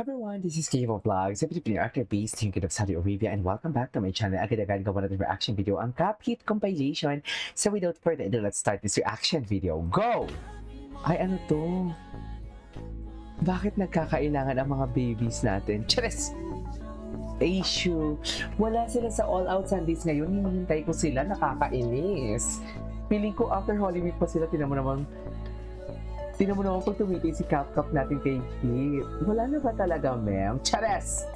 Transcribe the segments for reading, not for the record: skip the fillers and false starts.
Everyone, this is Kevo Vlogs, a Filipino actor based in Saudi Arabia, and welcome back to my channel. Agad-agad gawa natin reaction video ang Cupheat compilation. So without further ado, let's start this reaction video. Go! Ay, ano to? Bakit nagkakailangan ang mga babies natin? Charis! Issue. Wala sila sa All Out Sundays ngayon. Hinihintay ko sila. Nakakainis. Feeling ko after Holy Week pa sila. Tinan mo naman pag tumitingin si Cap natin kay Kit. Wala na ba talaga, ma'am? Chares!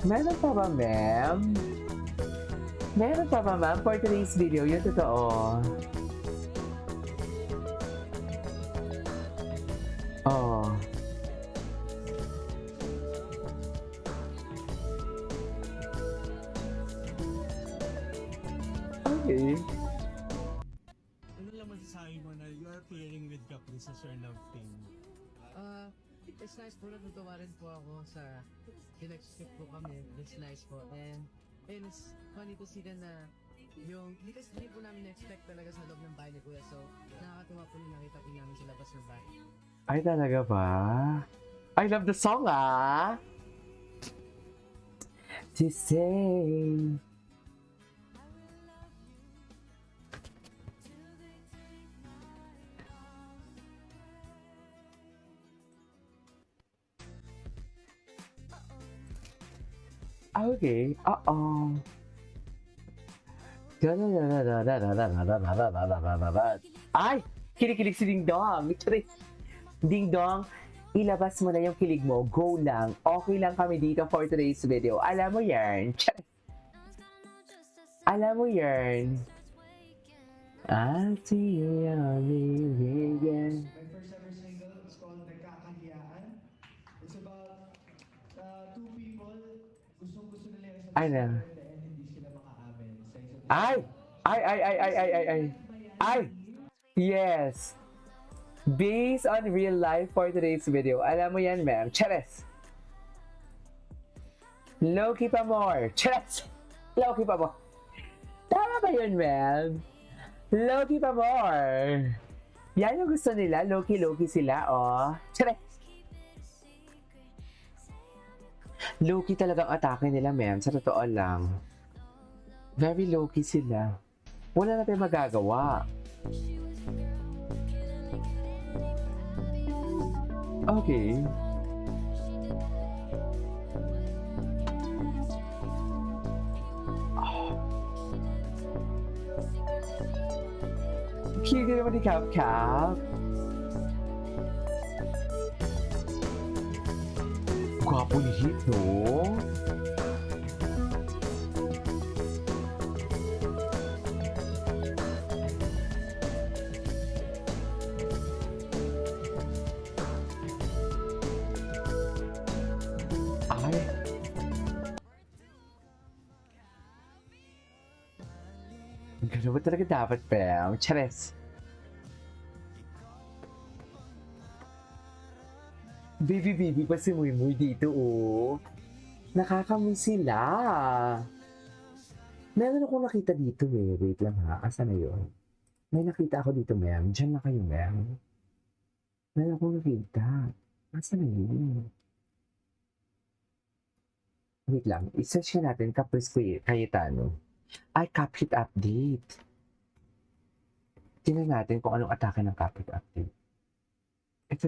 Meron pa ba, ma'am? Meron pa ba, ma'am? For today's video, yun totoo. Oh. Okay. Ano lang masasabi mo na you are pairing with Capri sa Sir Love Team? It's nice po, natutuwa rin po ako sa pinag-skip po kami. It's nice po. And it's funny to see na yung, because hindi po namin na-expect talaga sa loob ng bahay ni Kuya. So, nakakatuwa po nung nakita po namin sa labas ng bahay. Ay, talaga ba? I love the song, ah! To say... Okay, Ay! Kinikilig si Ding Dong! Ding Dong, ilabas mo na yung kilig mo. Go lang. Okay lang kami dito for today's video. Alam mo yan. Alam mo yan. I'll see you on the again. My first ever single is called Nagkakahiyaan. It's about two people gusto nila yung Ay, na. and hindi sila makaamin sa isa't isa. Ay! Yes! Based on real life for today's video. Alam mo yan, ma'am. Chares! Low-key pa more. Chares! Low-key pa more. Tama ba yun, ma'am? Low-key pa more. Yan yung gusto nila. Low-key sila, oh. Chares! Low-key talagang atake nila, ma'am. Sa totoo lang. Very low-key sila. Wala na tayong magagawa. Okay. Cute naman ni Cap. Gwapo ni Hit, no? Ay. Ganun ba talaga dapat, Pam? Chares. Baby pa si Muy dito, oh. Nakakamiss sila. Meron akong nakita dito, eh. Wait lang, ha. Asa na yun? May nakita ako dito, ma'am. Diyan na kayo, ma'am. Meron akong nakita. Asa na yun? Wait lang. I-search ka natin. Caprice Cayetano. Ay, Cupheat update. Tingnan natin kung anong atake ng Cupheat update. Ito.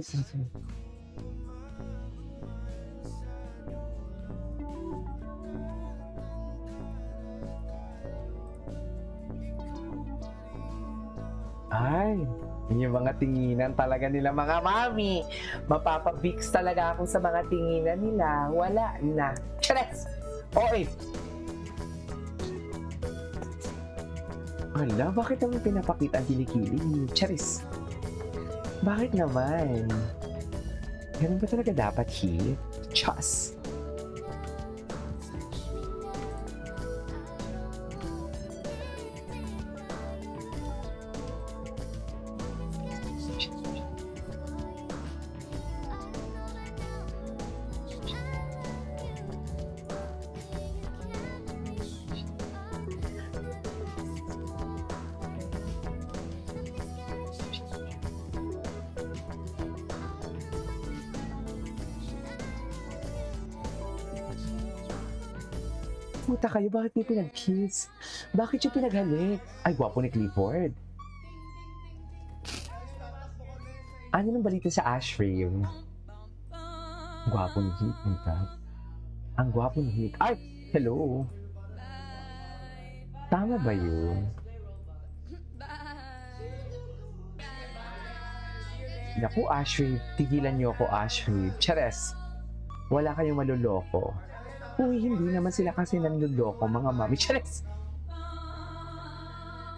Ay, yung mga tinginan talaga nila mga mami. Mapapabix talaga ako sa mga tinginan nila. Wala na. Chares! Oy! Hala, bakit naman pinapakita ang kilikili ni Charis? Bakit naman? Ganun ba talaga dapat, Hit? Chas! puta kayo, bakit niyo pinag-kiss? Bakit niyo pinaghalik? Ay, gwapo ni Clifford. Ano nang balita sa Ashray? Gwapo ni Heat, nita. Ang gwapo ni Heat. Ay, hello. Tama ba yun? Naku, Ashray, tigilan niyo ako, Ashray. Chares, wala kayong maluloko. Uy, hindi naman sila kasi nanluloko, mga mami. Chares!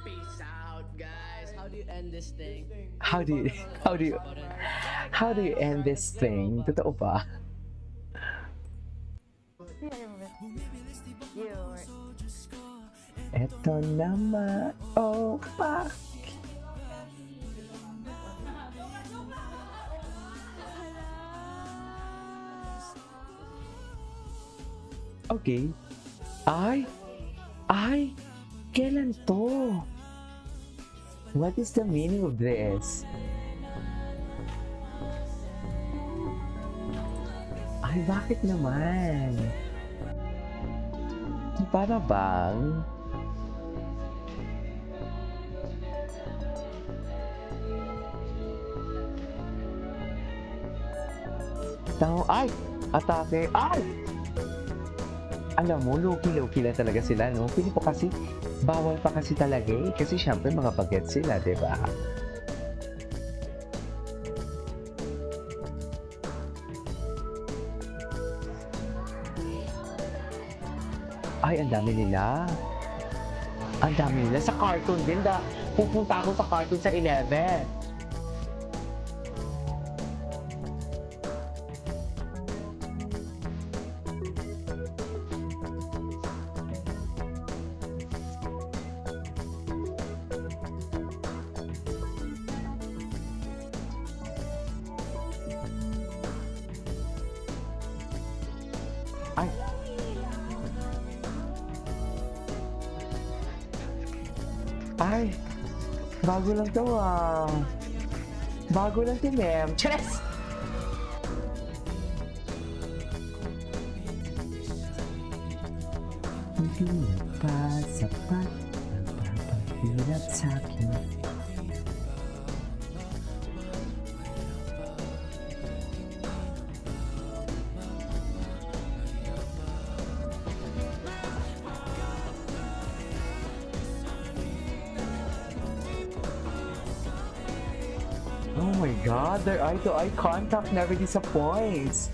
Peace out, guys. How do you end this thing? How do you end this thing? Totoo ba? Eto naman, oh, pa. Okay. Ay, kailan to? What is the meaning of this? Ay, bakit naman? Para bang? Ay! Atake! Ay! Alam mo, low-key lang talaga sila, no? Pili po kasi, bawal pa kasi talaga eh. Kasi syempre, mga bagets sila, di ba? Ay, ang dami nila. Ang dami nila. Sa cartoon din, pupunta ako sa cartoon sa 11. Ay. Ay. Bago lang to ah. Bago lang to, ma'am. Chares! Hindi na pa sapat ang papahirap sa'kin. Oh my God, their eye-to-eye contact never disappoints.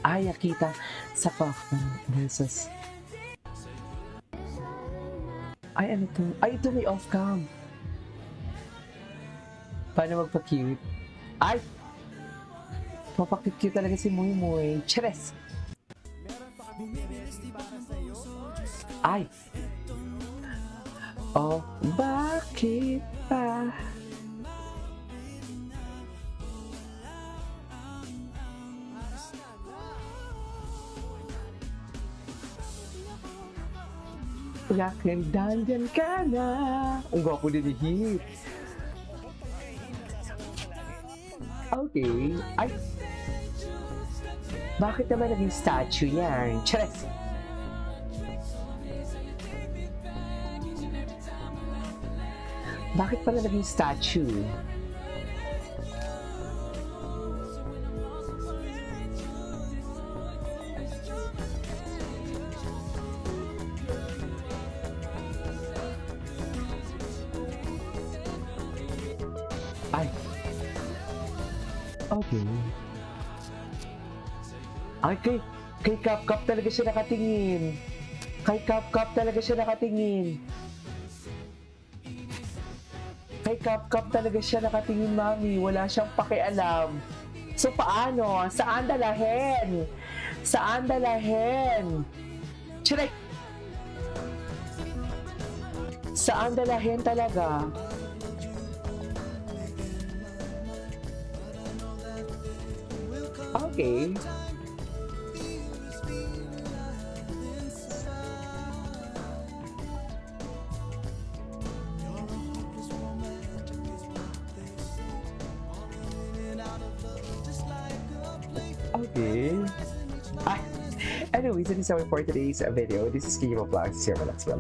Ay, Akita, sa Kaufman versus... Ay, ano to? Ay, ito may off-cam. Paano magpa-cute? Ay! Papakit-cute talaga si Muy Muy. Chares! Ay! Oh, bakit pa? Yakin, dandyan ka na. Ang gwapo din ni Heat. Okay. Ay! Bakit naman naging statue yan? Chares! Bakit pala naging statue? Ay. Okay. Ay, kay Kap-Kap talaga siya nakatingin. Kay Kap-Kap talaga siya nakatingin. Kay Kap-Kap talaga siya nakatingin, mami. Wala siyang pakialam. So, paano? Saan dalahin? Saan dalahin? Chinek! Saan dalahin talaga? Okay. Okay. Ay, Anyways, that is all for today's video. This is Kimo Vlogs. See you next one.